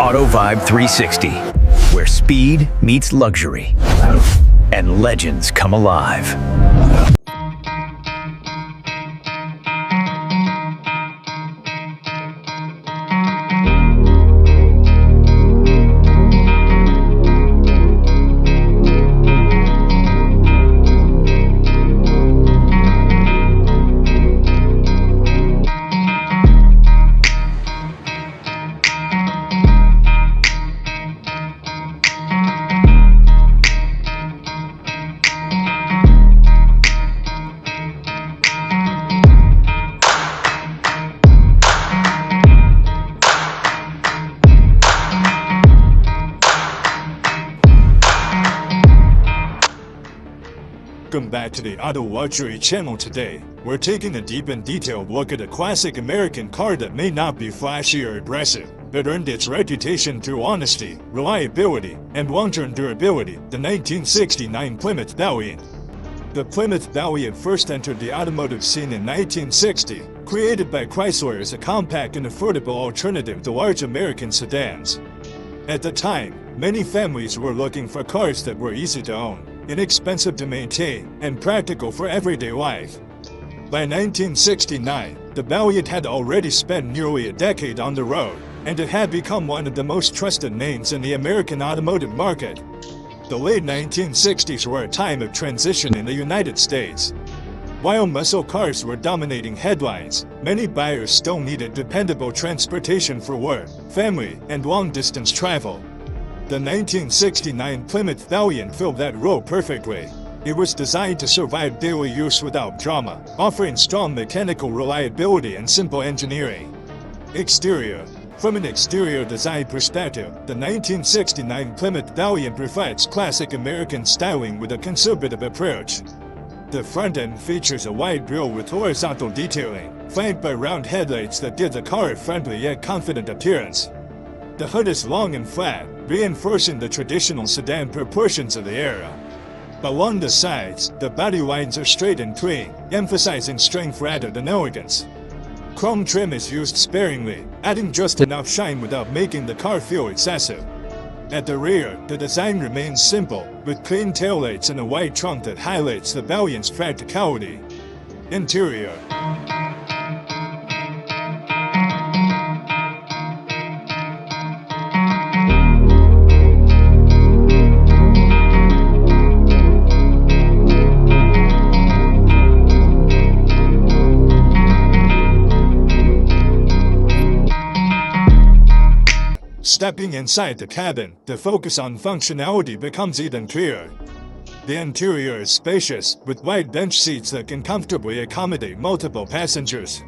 Auto Vibe 360, where speed meets luxury and legends come alive. Welcome back to the Auto Luxury channel. Today, we're taking a deep and detailed look at a classic American car that may not be flashy or aggressive, but earned its reputation through honesty, reliability, and long-term durability, the 1969 Plymouth Valiant. The Plymouth Valiant first entered the automotive scene in 1960, created by Chrysler as a compact and affordable alternative to large American sedans. At the time, many families were looking for cars that were easy to own, inexpensive to maintain, and practical for everyday life. By 1969, the Valiant had already spent nearly a decade on the road, and it had become one of the most trusted names in the American automotive market. The late 1960s were a time of transition in the United States. While muscle cars were dominating headlines, many buyers still needed dependable transportation for work, family, and long-distance travel. The 1969 Plymouth Valiant filled that role perfectly. It was designed to survive daily use without drama, offering strong mechanical reliability and simple engineering. Exterior. From an exterior design perspective, the 1969 Plymouth Valiant reflects classic American styling with a conservative approach. The front end features a wide grille with horizontal detailing, flanked by round headlights that give the car a friendly yet confident appearance. The hood is long and flat, reinforcing the traditional sedan proportions of the era. Along the sides, the body lines are straight and clean, emphasizing strength rather than elegance. Chrome trim is used sparingly, adding just enough shine without making the car feel excessive. At the rear, the design remains simple, with clean taillights and a wide trunk that highlights the Valiant's practicality. Interior. Stepping inside the cabin, the focus on functionality becomes even clearer. The interior is spacious, with wide bench seats that can comfortably accommodate multiple passengers.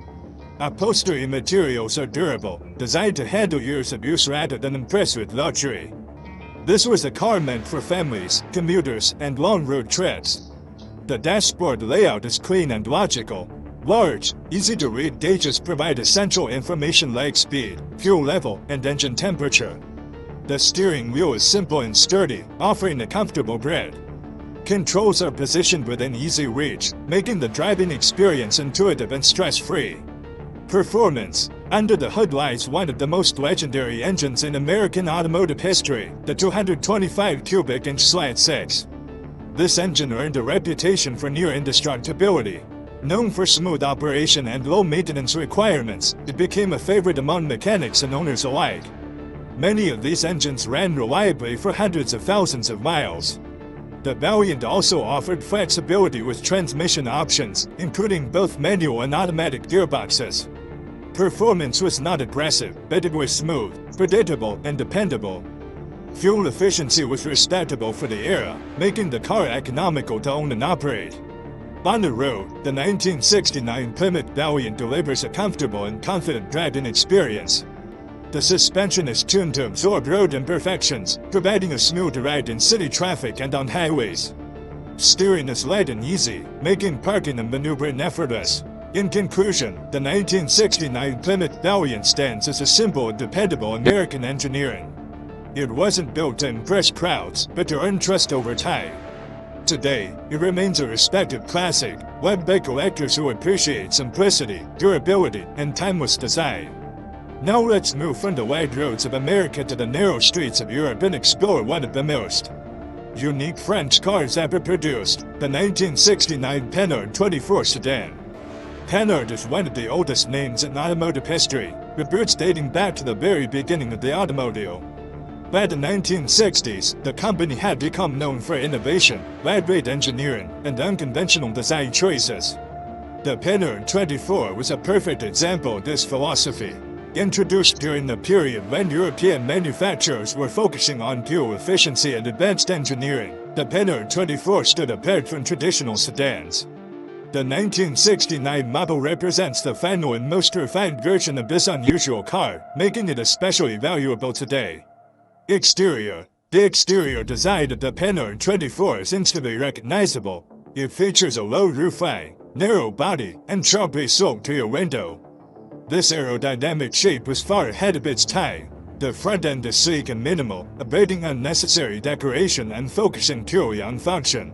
Upholstery materials are durable, designed to handle years of use rather than impress with luxury. This was a car meant for families, commuters, and long road trips. The dashboard layout is clean and logical. Large, easy-to-read gauges provide essential information like speed, fuel level, and engine temperature. The steering wheel is simple and sturdy, offering a comfortable grip. Controls are positioned within easy reach, making the driving experience intuitive and stress-free. Performance. Under the hood lies one of the most legendary engines in American automotive history, the 225 cubic inch Slat-6. This engine earned a reputation for near indestructibility. Known for smooth operation and low maintenance requirements, it became a favorite among mechanics and owners alike. Many of these engines ran reliably for hundreds of thousands of miles. The Valiant also offered flexibility with transmission options, including both manual and automatic gearboxes. Performance was not aggressive, but it was smooth, predictable, and dependable. Fuel efficiency was respectable for the era, making the car economical to own and operate. On the road, the 1969 Plymouth Valiant delivers a comfortable and confident driving experience. The suspension is tuned to absorb road imperfections, providing a smooth ride in city traffic and on highways. Steering is light and easy, making parking and maneuvering effortless. In conclusion, the 1969 Plymouth Valiant stands as a simple and dependable American engineering. It wasn't built to impress crowds, but to earn trust over time. Today, it remains a respected classic, loved by collectors who appreciate simplicity, durability, and timeless design. Now let's move from the wide roads of America to the narrow streets of Europe and explore one of the most unique French cars ever produced, the 1969 Panhard 24 sedan. Panhard is one of the oldest names in automotive history, with roots dating back to the very beginning of the automobile. By the 1960s, the company had become known for innovation, lightweight engineering, and unconventional design choices. The Panhard 24 was a perfect example of this philosophy. Introduced during the period when European manufacturers were focusing on fuel efficiency and advanced engineering, the Panhard 24 stood apart from traditional sedans. The 1969 model represents the final and most refined version of this unusual car, making it especially valuable today. Exterior. The exterior design of the Panhard 24 is instantly recognizable. It features a low roof line, narrow body, and sharply sloped rear window. This aerodynamic shape was far ahead of its time. The front end is sleek and minimal, avoiding unnecessary decoration and focusing purely on function.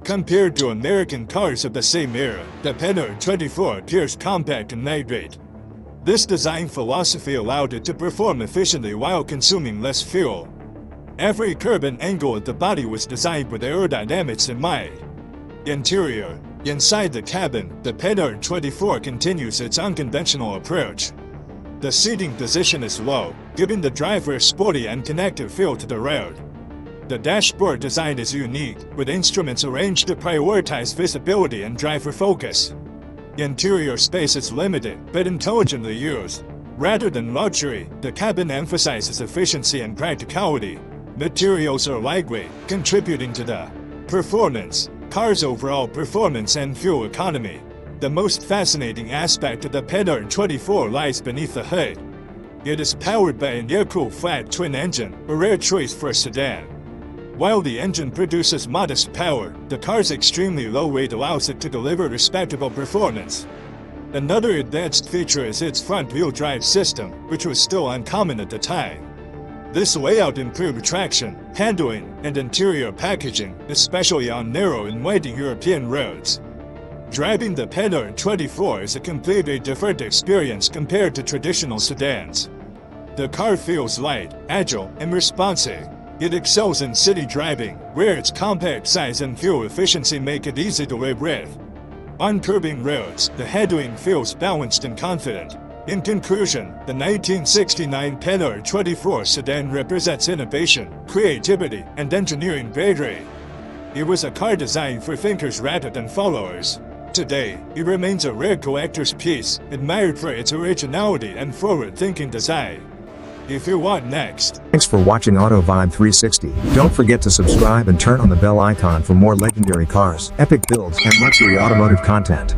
Compared to American cars of the same era, the Panhard 24 appears compact and lightweight. This design philosophy allowed it to perform efficiently while consuming less fuel. Every curve and angle of the body was designed with aerodynamics in mind. Interior. Inside the cabin, the Panhard 24 continues its unconventional approach. The seating position is low, giving the driver a sporty and connected feel to the road. The dashboard design is unique, with instruments arranged to prioritize visibility and driver focus. Interior space is limited, but intelligently used. Rather than luxury, the cabin emphasizes efficiency and practicality. Materials are lightweight, contributing to the performance. Car's overall performance and fuel economy. The most fascinating aspect of the Panhard 24 lies beneath the hood. It is powered by an air-cooled flat twin engine, a rare choice for a sedan. While the engine produces modest power, the car's extremely low weight allows it to deliver respectable performance. Another advanced feature is its front-wheel drive system, which was still uncommon at the time. This layout improved traction, handling, and interior packaging, especially on narrow and winding European roads. Driving the Panhard 24 is a completely different experience compared to traditional sedans. The car feels light, agile, and responsive. It excels in city driving, where its compact size and fuel efficiency make it easy to live with. On curving roads, the handling feels balanced and confident. In conclusion, the 1969 Panhard 24 sedan represents innovation, creativity, and engineering bravery. It was a car designed for thinkers rather than followers. Today, it remains a rare collector's piece, admired for its originality and forward-thinking design. If you want next. Thanks for watching Auto Vibe 360. Don't forget to subscribe and turn on the bell icon for more legendary cars, epic builds, and luxury automotive content.